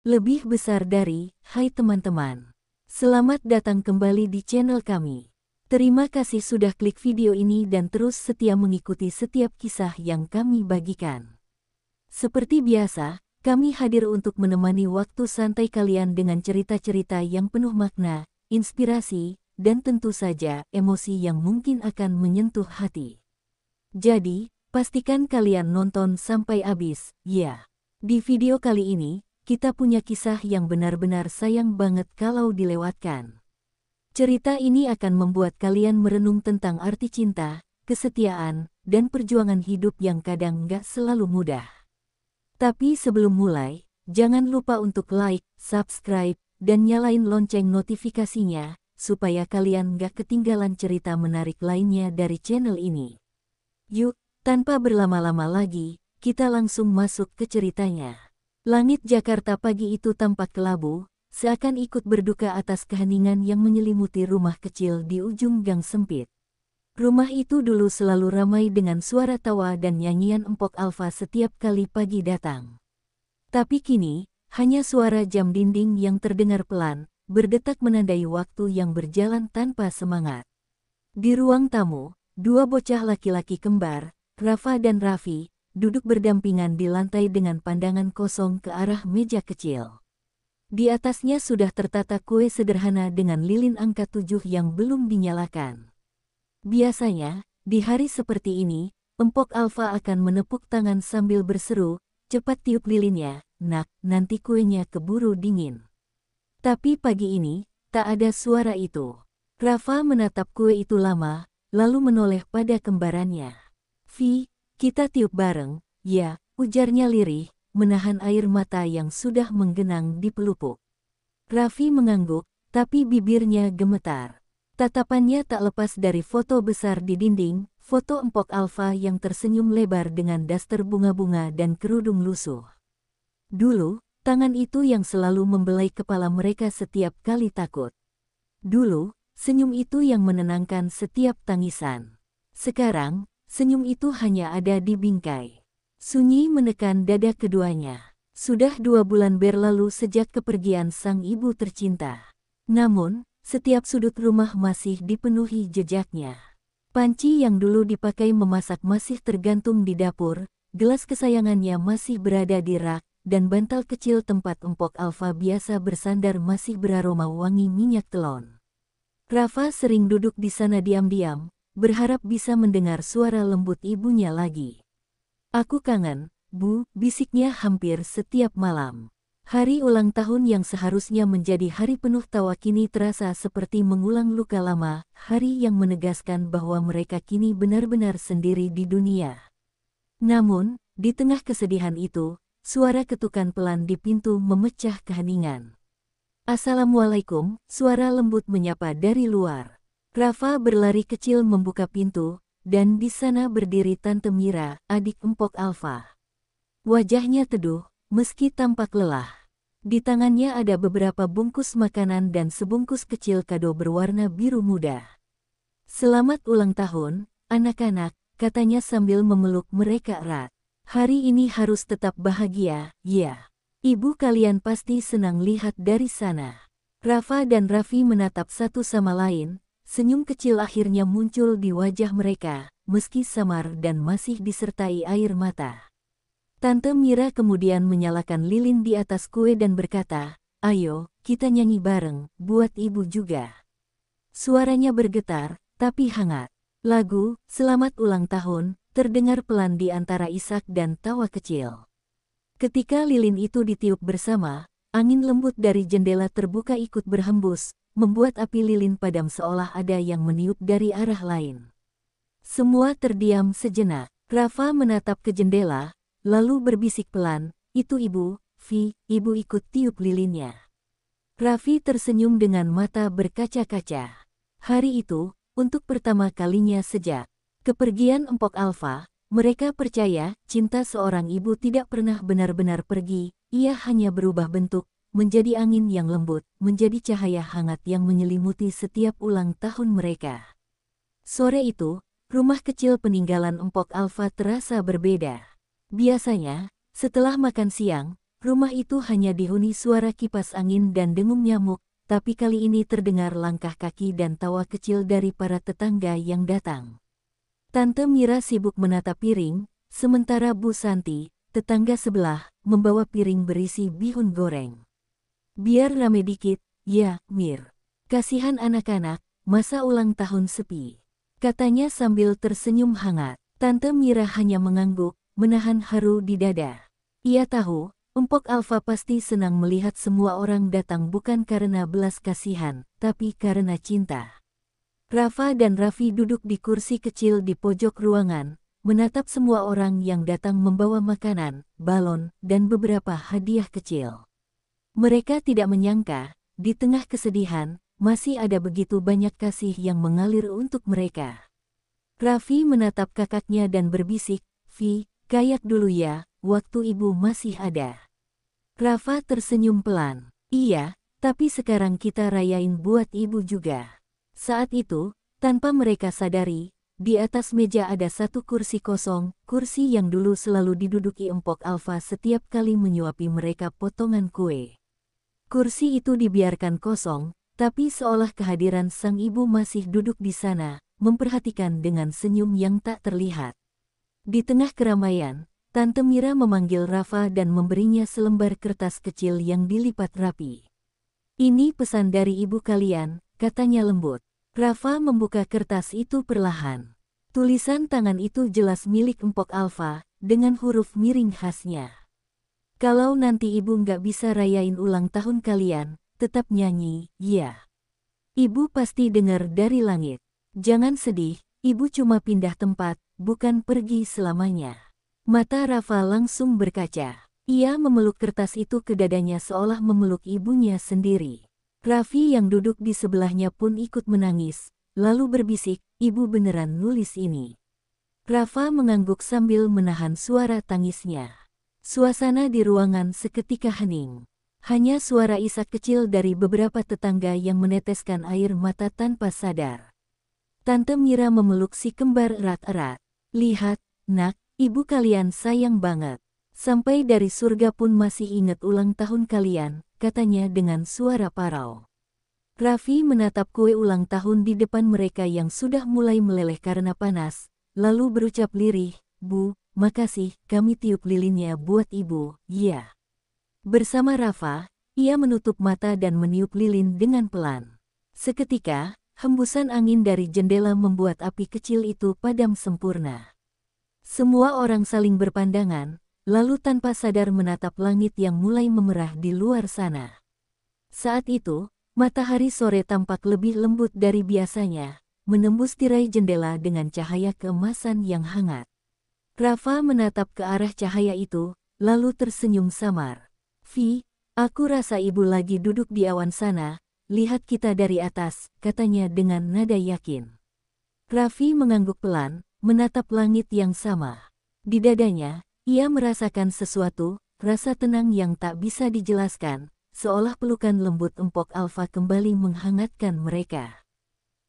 Lebih besar dari, hai teman-teman. Selamat datang kembali di channel kami. Terima kasih sudah klik video ini dan terus setia mengikuti setiap kisah yang kami bagikan. Seperti biasa, kami hadir untuk menemani waktu santai kalian dengan cerita-cerita yang penuh makna, inspirasi, dan tentu saja emosi yang mungkin akan menyentuh hati. Jadi, pastikan kalian nonton sampai habis, ya. Di video kali ini, kita punya kisah yang benar-benar sayang banget kalau dilewatkan. Cerita ini akan membuat kalian merenung tentang arti cinta, kesetiaan, dan perjuangan hidup yang kadang gak selalu mudah. Tapi sebelum mulai, jangan lupa untuk like, subscribe, dan nyalain lonceng notifikasinya, supaya kalian gak ketinggalan cerita menarik lainnya dari channel ini. Yuk, tanpa berlama-lama lagi, kita langsung masuk ke ceritanya. Langit Jakarta pagi itu tampak kelabu, seakan ikut berduka atas keheningan yang menyelimuti rumah kecil di ujung gang sempit. Rumah itu dulu selalu ramai dengan suara tawa dan nyanyian Empok Alfa setiap kali pagi datang. Tapi kini, hanya suara jam dinding yang terdengar pelan, berdetak menandai waktu yang berjalan tanpa semangat. Di ruang tamu, dua bocah laki-laki kembar, Rafa dan Raffi, duduk berdampingan di lantai dengan pandangan kosong ke arah meja kecil. Di atasnya sudah tertata kue sederhana dengan lilin angka 7 yang belum dinyalakan. Biasanya, di hari seperti ini, Empok Alfa akan menepuk tangan sambil berseru, "Cepat tiup lilinnya, nak, nanti kuenya keburu dingin." Tapi pagi ini, tak ada suara itu. Rafa menatap kue itu lama, lalu menoleh pada kembarannya. "Vi, kita tiup bareng, ya," ujarnya lirih, menahan air mata yang sudah menggenang di pelupuk. Raffi mengangguk, tapi bibirnya gemetar. Tatapannya tak lepas dari foto besar di dinding, foto Empok Alfa yang tersenyum lebar dengan daster bunga-bunga dan kerudung lusuh. Dulu, tangan itu yang selalu membelai kepala mereka setiap kali takut. Dulu, senyum itu yang menenangkan setiap tangisan. Sekarang, senyum itu hanya ada di bingkai. Sunyi menekan dada keduanya. Sudah 2 bulan berlalu sejak kepergian sang ibu tercinta. Namun, setiap sudut rumah masih dipenuhi jejaknya. Panci yang dulu dipakai memasak masih tergantung di dapur, gelas kesayangannya masih berada di rak, dan bantal kecil tempat Empok Alfa biasa bersandar masih beraroma wangi minyak telon. Rafa sering duduk di sana diam-diam, berharap bisa mendengar suara lembut ibunya lagi. "Aku kangen, Bu," bisiknya hampir setiap malam. Hari ulang tahun yang seharusnya menjadi hari penuh tawa kini terasa seperti mengulang luka lama, hari yang menegaskan bahwa mereka kini benar-benar sendiri di dunia. Namun, di tengah kesedihan itu, suara ketukan pelan di pintu memecah keheningan. "Assalamualaikum," suara lembut menyapa dari luar. Rafa berlari kecil membuka pintu, dan di sana berdiri Tante Mira, adik Empok Alfa. Wajahnya teduh, meski tampak lelah. Di tangannya ada beberapa bungkus makanan dan sebungkus kecil kado berwarna biru muda. "Selamat ulang tahun, anak-anak," katanya sambil memeluk mereka erat. "Hari ini harus tetap bahagia, ya. Ibu kalian pasti senang lihat dari sana." Rafa dan Raffi menatap satu sama lain. Senyum kecil akhirnya muncul di wajah mereka, meski samar dan masih disertai air mata. Tante Mira kemudian menyalakan lilin di atas kue dan berkata, "Ayo, kita nyanyi bareng, buat ibu juga." Suaranya bergetar, tapi hangat. Lagu "Selamat Ulang Tahun" terdengar pelan di antara isak dan tawa kecil. Ketika lilin itu ditiup bersama, angin lembut dari jendela terbuka ikut berhembus, membuat api lilin padam seolah ada yang meniup dari arah lain. Semua terdiam sejenak. Rafa menatap ke jendela, lalu berbisik pelan, "Itu ibu, Vi, ibu ikut tiup lilinnya." Raffi tersenyum dengan mata berkaca-kaca. Hari itu, untuk pertama kalinya sejak kepergian Empok Alfa, mereka percaya cinta seorang ibu tidak pernah benar-benar pergi, ia hanya berubah bentuk, menjadi angin yang lembut, menjadi cahaya hangat yang menyelimuti setiap ulang tahun mereka. Sore itu, rumah kecil peninggalan Empok Alfa terasa berbeda. Biasanya, setelah makan siang, Rumah itu hanya dihuni suara kipas angin dan dengung nyamuk, tapi kali ini terdengar langkah kaki dan tawa kecil dari para tetangga yang datang. Tante Mira sibuk menatap piring, sementara Bu Santi, tetangga sebelah, membawa piring berisi bihun goreng. Biar rame dikit, ya, Mir. Kasihan anak-anak, masa ulang tahun sepi. Katanya sambil tersenyum hangat. Tante Mira hanya mengangguk, menahan haru di dada. Ia tahu, Empok Alfa pasti senang melihat semua orang datang bukan karena belas kasihan, tapi karena cinta. Rafa dan Raffi duduk di kursi kecil di pojok ruangan, menatap semua orang yang datang membawa makanan, balon, dan beberapa hadiah kecil. Mereka tidak menyangka, di tengah kesedihan, masih ada begitu banyak kasih yang mengalir untuk mereka. Raffi menatap kakaknya dan berbisik, "Vi, kayak dulu ya, waktu ibu masih ada." Rafa tersenyum pelan. "Iya, tapi sekarang kita rayain buat ibu juga." Saat itu, tanpa mereka sadari, di atas meja ada satu kursi kosong, kursi yang dulu selalu diduduki Empok Alfa setiap kali menyuapi mereka potongan kue. Kursi itu dibiarkan kosong, tapi seolah kehadiran sang ibu masih duduk di sana, memperhatikan dengan senyum yang tak terlihat. Di tengah keramaian, Tante Mira memanggil Rafa dan memberinya selembar kertas kecil yang dilipat rapi. "Ini pesan dari ibu kalian," katanya lembut. Rafa membuka kertas itu perlahan. Tulisan tangan itu jelas milik Empok Alfa, dengan huruf miring khasnya. "Kalau nanti ibu nggak bisa rayain ulang tahun kalian, tetap nyanyi, ya. Ibu pasti dengar dari langit. Jangan sedih, ibu cuma pindah tempat, bukan pergi selamanya." Mata Rafa langsung berkaca. Ia memeluk kertas itu ke dadanya seolah memeluk ibunya sendiri. Raffi yang duduk di sebelahnya pun ikut menangis, lalu berbisik, "Ibu beneran nulis ini?" Rafa mengangguk sambil menahan suara tangisnya. Suasana di ruangan seketika hening. Hanya suara isak kecil dari beberapa tetangga yang meneteskan air mata tanpa sadar. Tante Mira memeluk si kembar erat-erat. "Lihat, nak, ibu kalian sayang banget. Sampai dari surga pun masih ingat ulang tahun kalian," katanya dengan suara parau. Raffi menatap kue ulang tahun di depan mereka yang sudah mulai meleleh karena panas, lalu berucap lirih, "Bu, makasih, kami tiup lilinnya buat ibu, ya." Bersama Rafa, ia menutup mata dan meniup lilin dengan pelan. Seketika, hembusan angin dari jendela membuat api kecil itu padam sempurna. Semua orang saling berpandangan, lalu tanpa sadar menatap langit yang mulai memerah di luar sana. Saat itu, matahari sore tampak lebih lembut dari biasanya, menembus tirai jendela dengan cahaya keemasan yang hangat. Rafa menatap ke arah cahaya itu, lalu tersenyum samar. "Vi, aku rasa ibu lagi duduk di awan sana, lihat kita dari atas," katanya dengan nada yakin. Raffi mengangguk pelan, menatap langit yang sama. Di dadanya, ia merasakan sesuatu, rasa tenang yang tak bisa dijelaskan, seolah pelukan lembut Empok Alfa kembali menghangatkan mereka.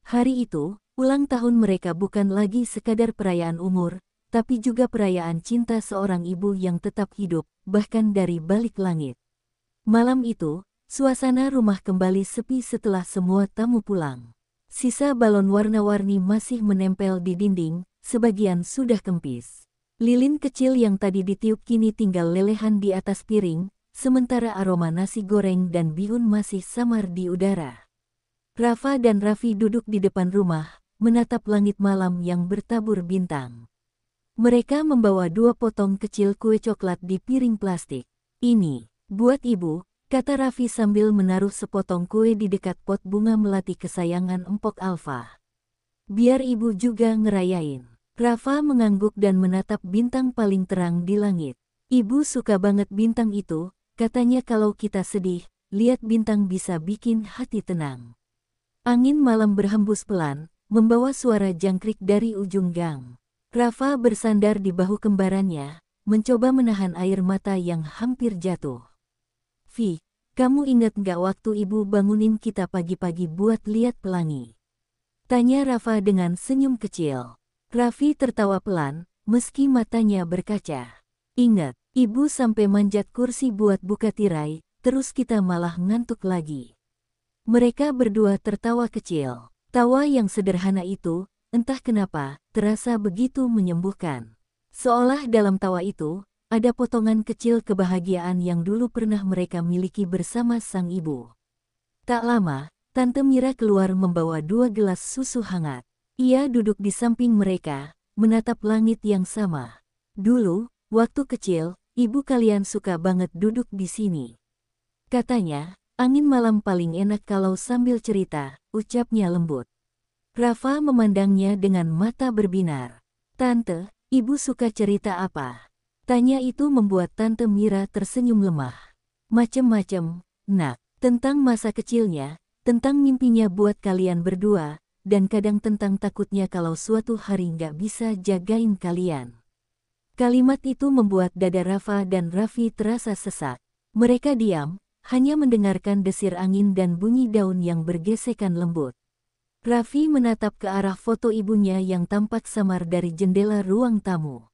Hari itu, ulang tahun mereka bukan lagi sekadar perayaan umur, tapi juga perayaan cinta seorang ibu yang tetap hidup, bahkan dari balik langit. Malam itu, suasana rumah kembali sepi setelah semua tamu pulang. Sisa balon warna-warni masih menempel di dinding, sebagian sudah kempis. Lilin kecil yang tadi ditiup kini tinggal lelehan di atas piring, sementara aroma nasi goreng dan bihun masih samar di udara. Rafa dan Raffi duduk di depan rumah, menatap langit malam yang bertabur bintang. Mereka membawa 2 potong kecil kue coklat di piring plastik. "Ini, buat ibu," kata Raffi sambil menaruh sepotong kue di dekat pot bunga melati kesayangan Empok Alfa. "Biar ibu juga ngerayain." Rafa mengangguk dan menatap bintang paling terang di langit. "Ibu suka banget bintang itu," katanya, "kalau kita sedih, lihat bintang bisa bikin hati tenang." Angin malam berhembus pelan, membawa suara jangkrik dari ujung gang. Rafa bersandar di bahu kembarannya, mencoba menahan air mata yang hampir jatuh. "Vi, kamu ingat nggak waktu ibu bangunin kita pagi-pagi buat lihat pelangi?" tanya Rafa dengan senyum kecil. Raffi tertawa pelan, meski matanya berkaca. "Ingat, Ibu sampai manjat kursi buat buka tirai, terus kita malah ngantuk lagi. Mereka berdua tertawa kecil. Tawa yang sederhana itu, entah kenapa, terasa begitu menyembuhkan. Seolah dalam tawa itu, ada potongan kecil kebahagiaan yang dulu pernah mereka miliki bersama sang ibu. Tak lama, Tante Mira keluar membawa 2 gelas susu hangat. Ia duduk di samping mereka, menatap langit yang sama. Dulu, waktu kecil, ibu kalian suka banget duduk di sini. Katanya, angin malam paling enak kalau sambil cerita, ucapnya lembut. Rafa memandangnya dengan mata berbinar. Tante, ibu suka cerita apa? Tanya itu membuat Tante Mira tersenyum lemah. Macem-macem, nak, tentang masa kecilnya, tentang mimpinya buat kalian berdua, dan kadang tentang takutnya kalau suatu hari nggak bisa jagain kalian. Kalimat itu membuat dada Rafa dan Raffi terasa sesak. Mereka diam, hanya mendengarkan desir angin dan bunyi daun yang bergesekan lembut. Raffi menatap ke arah foto ibunya yang tampak samar dari jendela ruang tamu.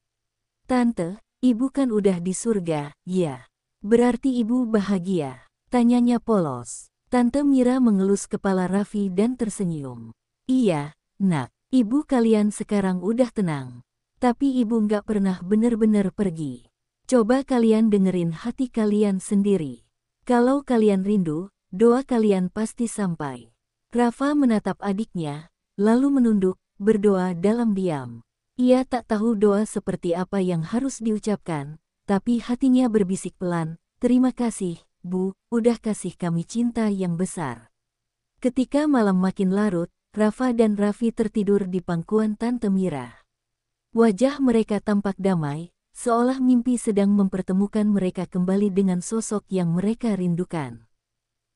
Tante, ibu kan udah di surga, ya? Berarti ibu bahagia? Tanyanya polos. Tante Mira mengelus kepala Raffi dan tersenyum. Iya, nak, ibu kalian sekarang udah tenang. Tapi ibu nggak pernah bener-bener pergi. Coba kalian dengerin hati kalian sendiri. Kalau kalian rindu, doa kalian pasti sampai. Rafa menatap adiknya, lalu menunduk, berdoa dalam diam. Ia tak tahu doa seperti apa yang harus diucapkan, tapi hatinya berbisik pelan, terima kasih, Bu, udah kasih kami cinta yang besar. Ketika malam makin larut, Rafa dan Raffi tertidur di pangkuan Tante Mira. Wajah mereka tampak damai, seolah mimpi sedang mempertemukan mereka kembali dengan sosok yang mereka rindukan.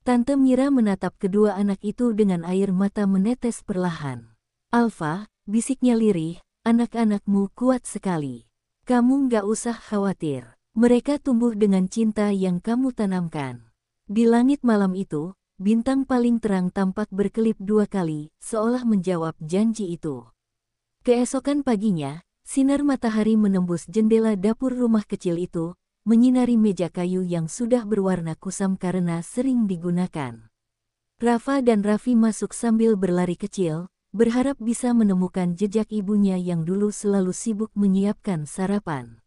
Tante Mira menatap kedua anak itu dengan air mata menetes perlahan. Alfa, bisiknya lirih, anak-anakmu kuat sekali. Kamu nggak usah khawatir. Mereka tumbuh dengan cinta yang kamu tanamkan. Di langit malam itu, bintang paling terang tampak berkelip 2 kali, seolah menjawab janji itu. Keesokan paginya, sinar matahari menembus jendela dapur rumah kecil itu, menyinari meja kayu yang sudah berwarna kusam karena sering digunakan. Rafa dan Raffi masuk sambil berlari kecil, berharap bisa menemukan jejak ibunya yang dulu selalu sibuk menyiapkan sarapan.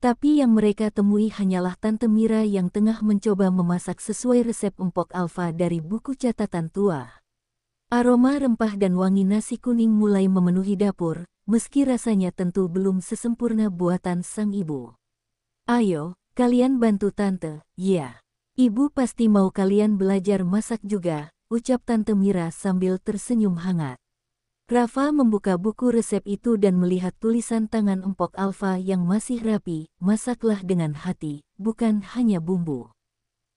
Tapi yang mereka temui hanyalah Tante Mira yang tengah mencoba memasak sesuai resep empok Alfa dari buku catatan tua. Aroma rempah dan wangi nasi kuning mulai memenuhi dapur, meski rasanya tentu belum sesempurna buatan sang ibu. Ayo, kalian bantu Tante, ya. Ibu pasti mau kalian belajar masak juga, ucap Tante Mira sambil tersenyum hangat. Rafa membuka buku resep itu dan melihat tulisan tangan empok Alfa yang masih rapi, masaklah dengan hati, bukan hanya bumbu.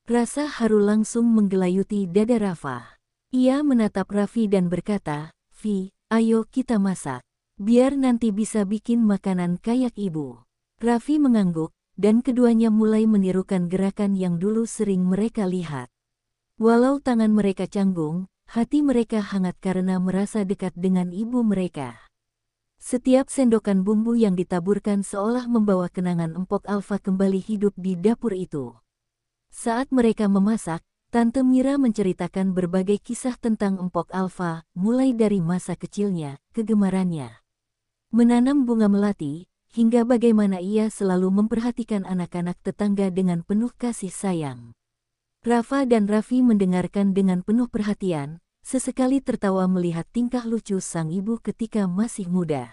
Rasa haru langsung menggelayuti dada Rafa. Ia menatap Raffi dan berkata, Vi, ayo kita masak. Biar nanti bisa bikin makanan kayak ibu. Raffi mengangguk, dan keduanya mulai menirukan gerakan yang dulu sering mereka lihat. Walau tangan mereka canggung, hati mereka hangat karena merasa dekat dengan ibu mereka. Setiap sendokan bumbu yang ditaburkan seolah membawa kenangan empok Alfa kembali hidup di dapur itu. Saat mereka memasak, Tante Mira menceritakan berbagai kisah tentang empok Alfa, mulai dari masa kecilnya, kegemarannya menanam bunga melati, hingga bagaimana ia selalu memperhatikan anak-anak tetangga dengan penuh kasih sayang. Rafa dan Raffi mendengarkan dengan penuh perhatian, sesekali tertawa melihat tingkah lucu sang ibu ketika masih muda.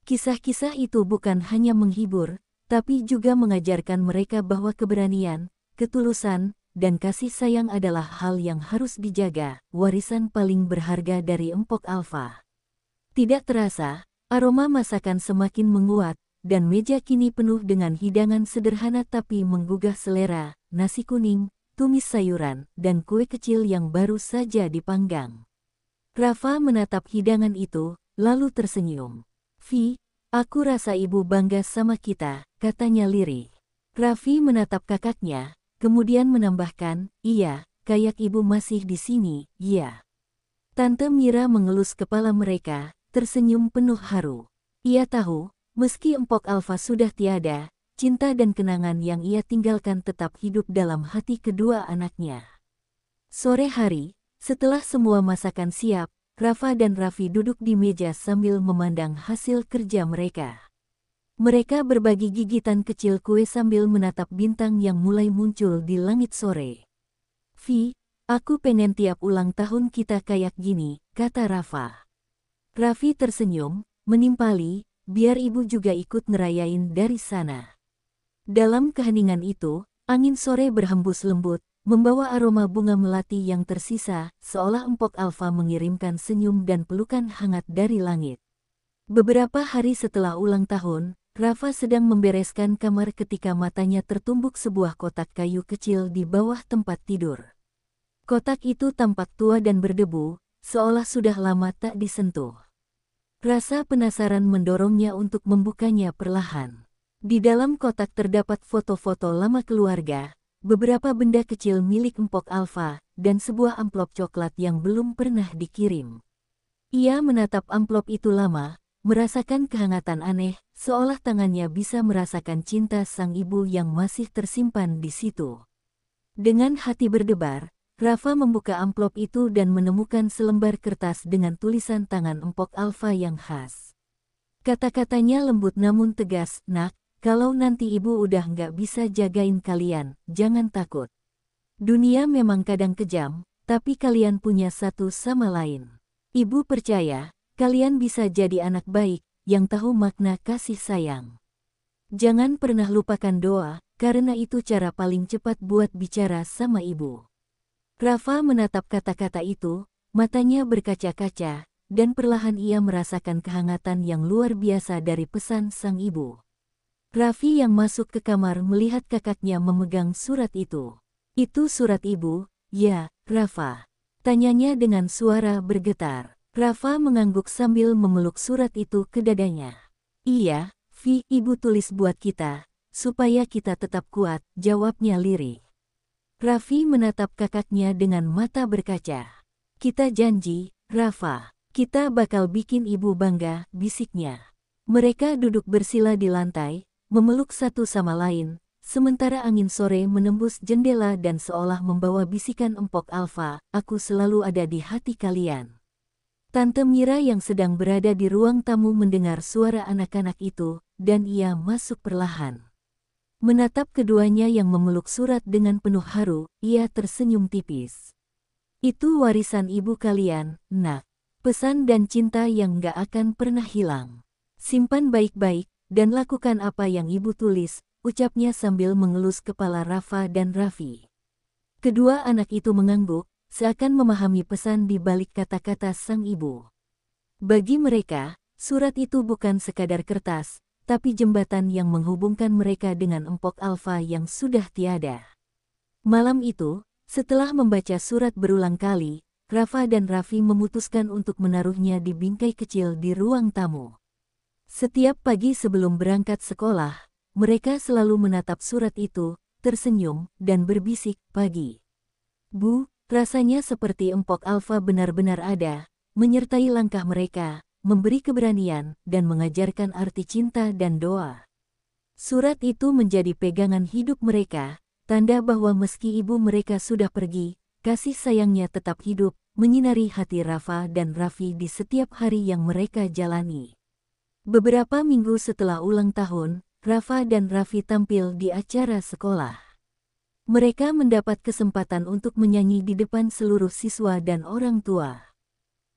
Kisah-kisah itu bukan hanya menghibur, tapi juga mengajarkan mereka bahwa keberanian, ketulusan, dan kasih sayang adalah hal yang harus dijaga, warisan paling berharga dari empok Alfa. Tidak terasa, aroma masakan semakin menguat, dan meja kini penuh dengan hidangan sederhana tapi menggugah selera, nasi kuning, tumis sayuran, dan kue kecil yang baru saja dipanggang. Rafa menatap hidangan itu, lalu tersenyum. Vi, aku rasa ibu bangga sama kita, katanya lirih. Raffi menatap kakaknya, kemudian menambahkan, iya, kayak ibu masih di sini, iya. Tante Mira mengelus kepala mereka, tersenyum penuh haru. Ia tahu, meski empok Alfa sudah tiada, cinta dan kenangan yang ia tinggalkan tetap hidup dalam hati kedua anaknya. Sore hari, setelah semua masakan siap, Rafa dan Raffi duduk di meja sambil memandang hasil kerja mereka. Mereka berbagi gigitan kecil kue sambil menatap bintang yang mulai muncul di langit sore. "Vi, aku pengen tiap ulang tahun kita kayak gini," kata Rafa. Raffi tersenyum, menimpali, "Biar ibu juga ikut ngerayain dari sana." Dalam keheningan itu, angin sore berhembus lembut, membawa aroma bunga melati yang tersisa, seolah Empok Alfa mengirimkan senyum dan pelukan hangat dari langit. Beberapa hari setelah ulang tahun, Rafa sedang membereskan kamar ketika matanya tertumbuk sebuah kotak kayu kecil di bawah tempat tidur. Kotak itu tampak tua dan berdebu, seolah sudah lama tak disentuh. Rasa penasaran mendorongnya untuk membukanya perlahan. Di dalam kotak terdapat foto-foto lama keluarga, beberapa benda kecil milik Empok Alfa, dan sebuah amplop coklat yang belum pernah dikirim. Ia menatap amplop itu lama, merasakan kehangatan aneh, seolah tangannya bisa merasakan cinta sang ibu yang masih tersimpan di situ. Dengan hati berdebar, Rafa membuka amplop itu dan menemukan selembar kertas dengan tulisan tangan Empok Alfa yang khas. Kata-katanya lembut namun tegas, "Nak, kalau nanti ibu udah nggak bisa jagain kalian, jangan takut. Dunia memang kadang kejam, tapi kalian punya satu sama lain. Ibu percaya, kalian bisa jadi anak baik, yang tahu makna kasih sayang. Jangan pernah lupakan doa, karena itu cara paling cepat buat bicara sama ibu." Rafa menatap kata-kata itu, matanya berkaca-kaca, dan perlahan ia merasakan kehangatan yang luar biasa dari pesan sang ibu. Raffi yang masuk ke kamar melihat kakaknya memegang surat itu. "Itu surat ibu, ya, Rafa?" tanyanya dengan suara bergetar. Rafa mengangguk sambil memeluk surat itu ke dadanya. "Iya, Vi, ibu tulis buat kita, supaya kita tetap kuat," jawabnya lirih. Raffi menatap kakaknya dengan mata berkaca. "Kita janji, Rafa, kita bakal bikin ibu bangga," bisiknya. Mereka duduk bersila di lantai, memeluk satu sama lain, sementara angin sore menembus jendela dan seolah membawa bisikan Empok Alfa, "Aku selalu ada di hati kalian." Tante Mira yang sedang berada di ruang tamu mendengar suara anak-anak itu, dan ia masuk perlahan. Menatap keduanya yang memeluk surat dengan penuh haru, ia tersenyum tipis. "Itu warisan ibu kalian, Nak. Pesan dan cinta yang gak akan pernah hilang. Simpan baik-baik, dan lakukan apa yang ibu tulis," ucapnya sambil mengelus kepala Rafa dan Raffi. Kedua anak itu mengangguk, seakan memahami pesan di balik kata-kata sang ibu. Bagi mereka, surat itu bukan sekadar kertas, tapi jembatan yang menghubungkan mereka dengan Empok Alfa yang sudah tiada. Malam itu, setelah membaca surat berulang kali, Rafa dan Raffi memutuskan untuk menaruhnya di bingkai kecil di ruang tamu. Setiap pagi sebelum berangkat sekolah, mereka selalu menatap surat itu, tersenyum, dan berbisik, "Pagi, Bu." Rasanya seperti Empok Alfa benar-benar ada, menyertai langkah mereka, memberi keberanian, dan mengajarkan arti cinta dan doa. Surat itu menjadi pegangan hidup mereka, tanda bahwa meski ibu mereka sudah pergi, kasih sayangnya tetap hidup, menyinari hati Rafa dan Raffi di setiap hari yang mereka jalani. Beberapa minggu setelah ulang tahun, Rafa dan Raffi tampil di acara sekolah. Mereka mendapat kesempatan untuk menyanyi di depan seluruh siswa dan orang tua.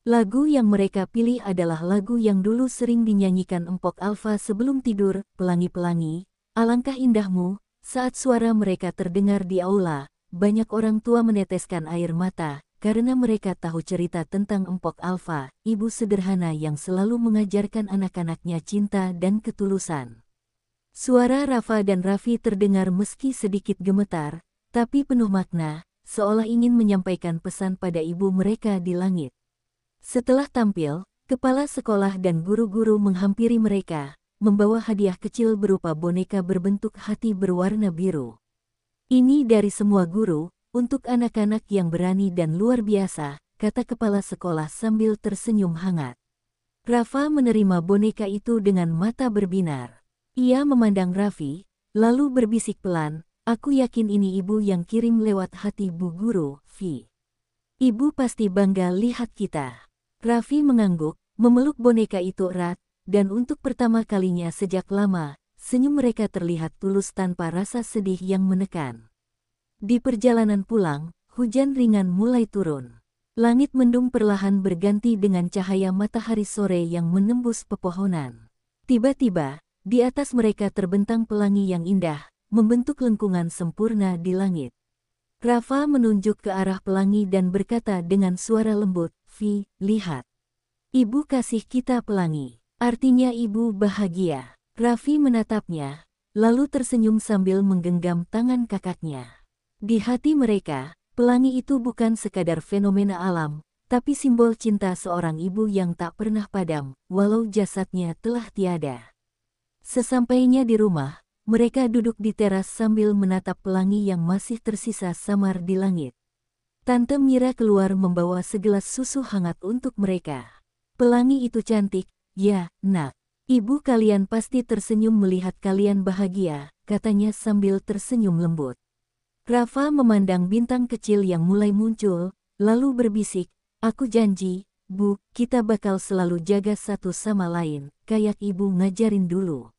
Lagu yang mereka pilih adalah lagu yang dulu sering dinyanyikan Empok Alfa sebelum tidur, "Pelangi-pelangi, Alangkah Indahmu." Saat suara mereka terdengar di aula, banyak orang tua meneteskan air mata, karena mereka tahu cerita tentang Empok Alfa, ibu sederhana yang selalu mengajarkan anak-anaknya cinta dan ketulusan. Suara Rafa dan Raffi terdengar meski sedikit gemetar, tapi penuh makna, seolah ingin menyampaikan pesan pada ibu mereka di langit. Setelah tampil, kepala sekolah dan guru-guru menghampiri mereka, membawa hadiah kecil berupa boneka berbentuk hati berwarna biru. "Ini dari semua guru, untuk anak-anak yang berani dan luar biasa," kata kepala sekolah sambil tersenyum hangat. Rafa menerima boneka itu dengan mata berbinar. Ia memandang Raffi, lalu berbisik pelan, "Aku yakin ini ibu yang kirim lewat hati Bu Guru, Vi. Ibu pasti bangga lihat kita." Raffi mengangguk, memeluk boneka itu erat, dan untuk pertama kalinya sejak lama, senyum mereka terlihat tulus tanpa rasa sedih yang menekan. Di perjalanan pulang, hujan ringan mulai turun. Langit mendung perlahan berganti dengan cahaya matahari sore yang menembus pepohonan. Tiba-tiba, di atas mereka terbentang pelangi yang indah, membentuk lengkungan sempurna di langit. Rafa menunjuk ke arah pelangi dan berkata dengan suara lembut, "Vi, lihat. Ibu kasih kita pelangi. Artinya ibu bahagia." Raffi menatapnya, lalu tersenyum sambil menggenggam tangan kakaknya. Di hati mereka, pelangi itu bukan sekadar fenomena alam, tapi simbol cinta seorang ibu yang tak pernah padam, walau jasadnya telah tiada. Sesampainya di rumah, mereka duduk di teras sambil menatap pelangi yang masih tersisa samar di langit. Tante Mira keluar membawa segelas susu hangat untuk mereka. "Pelangi itu cantik, ya, Nak. Ibu kalian pasti tersenyum melihat kalian bahagia," katanya sambil tersenyum lembut. Rafa memandang bintang kecil yang mulai muncul, lalu berbisik, "Aku janji, Bu, kita bakal selalu jaga satu sama lain, kayak ibu ngajarin dulu."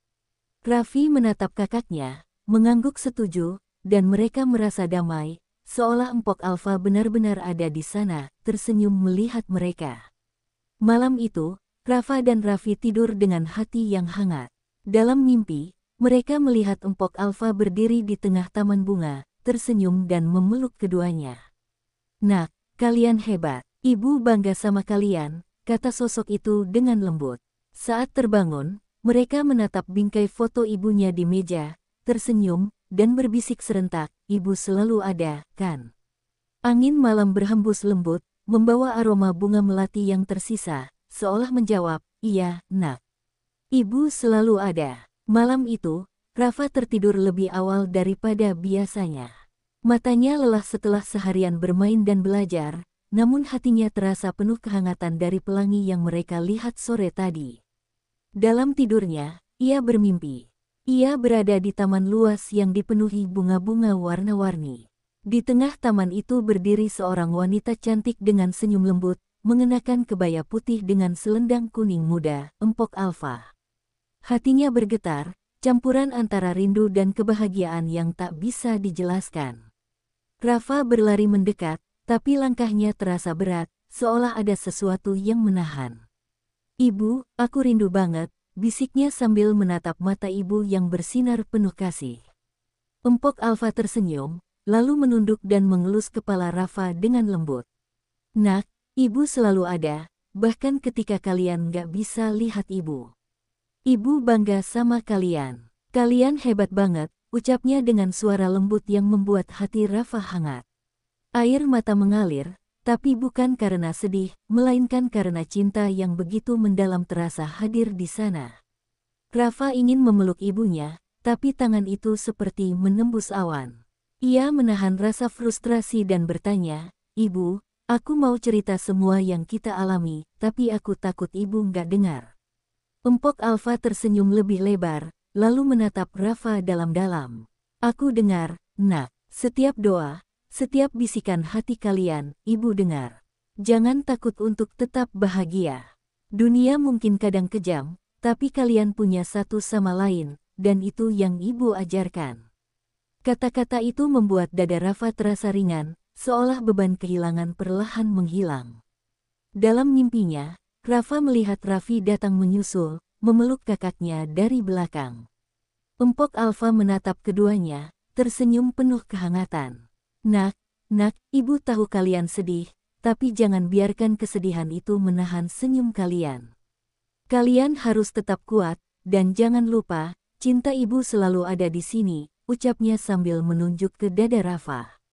Raffi menatap kakaknya, mengangguk setuju, dan mereka merasa damai, seolah Empok Alfa benar-benar ada di sana, tersenyum melihat mereka. Malam itu, Rafa dan Raffi tidur dengan hati yang hangat. Dalam mimpi, mereka melihat Empok Alfa berdiri di tengah taman bunga, tersenyum dan memeluk keduanya. "Nak, kalian hebat. Ibu bangga sama kalian," kata sosok itu dengan lembut. Saat terbangun, mereka menatap bingkai foto ibunya di meja, tersenyum, dan berbisik serentak, "Ibu selalu ada, kan?" Angin malam berhembus lembut, membawa aroma bunga melati yang tersisa, seolah menjawab, "Iya, Nak. Ibu selalu ada." Malam itu, Rafa tertidur lebih awal daripada biasanya. Matanya lelah setelah seharian bermain dan belajar, namun hatinya terasa penuh kehangatan dari pelangi yang mereka lihat sore tadi. Dalam tidurnya, ia bermimpi. Ia berada di taman luas yang dipenuhi bunga-bunga warna-warni. Di tengah taman itu berdiri seorang wanita cantik dengan senyum lembut, mengenakan kebaya putih dengan selendang kuning muda, Empok Alfa. Hatinya bergetar, campuran antara rindu dan kebahagiaan yang tak bisa dijelaskan. Rafa berlari mendekat, tapi langkahnya terasa berat, seolah ada sesuatu yang menahan. "Ibu, aku rindu banget," bisiknya sambil menatap mata ibu yang bersinar penuh kasih. Empok Alfa tersenyum, lalu menunduk dan mengelus kepala Rafa dengan lembut. "Nak, ibu selalu ada, bahkan ketika kalian gak bisa lihat ibu. Ibu bangga sama kalian. Kalian hebat banget," ucapnya dengan suara lembut yang membuat hati Rafa hangat. Air mata mengalir, tapi bukan karena sedih, melainkan karena cinta yang begitu mendalam terasa hadir di sana. Rafa ingin memeluk ibunya, tapi tangan itu seperti menembus awan. Ia menahan rasa frustrasi dan bertanya, "Ibu, aku mau cerita semua yang kita alami, tapi aku takut ibu nggak dengar." Empok Alfa tersenyum lebih lebar, lalu menatap Rafa dalam-dalam. "Aku dengar, Nak. Setiap doa, setiap bisikan hati kalian, ibu dengar. Jangan takut untuk tetap bahagia. Dunia mungkin kadang kejam, tapi kalian punya satu sama lain, dan itu yang ibu ajarkan." Kata-kata itu membuat dada Rafa terasa ringan, seolah beban kehilangan perlahan menghilang. Dalam mimpinya, Rafa melihat Raffi datang menyusul, memeluk kakaknya dari belakang. Empok Alfa menatap keduanya, tersenyum penuh kehangatan. Nak, ibu tahu kalian sedih, tapi jangan biarkan kesedihan itu menahan senyum kalian. Kalian harus tetap kuat, dan jangan lupa, cinta ibu selalu ada di sini, ucapnya sambil menunjuk ke dada Rafa.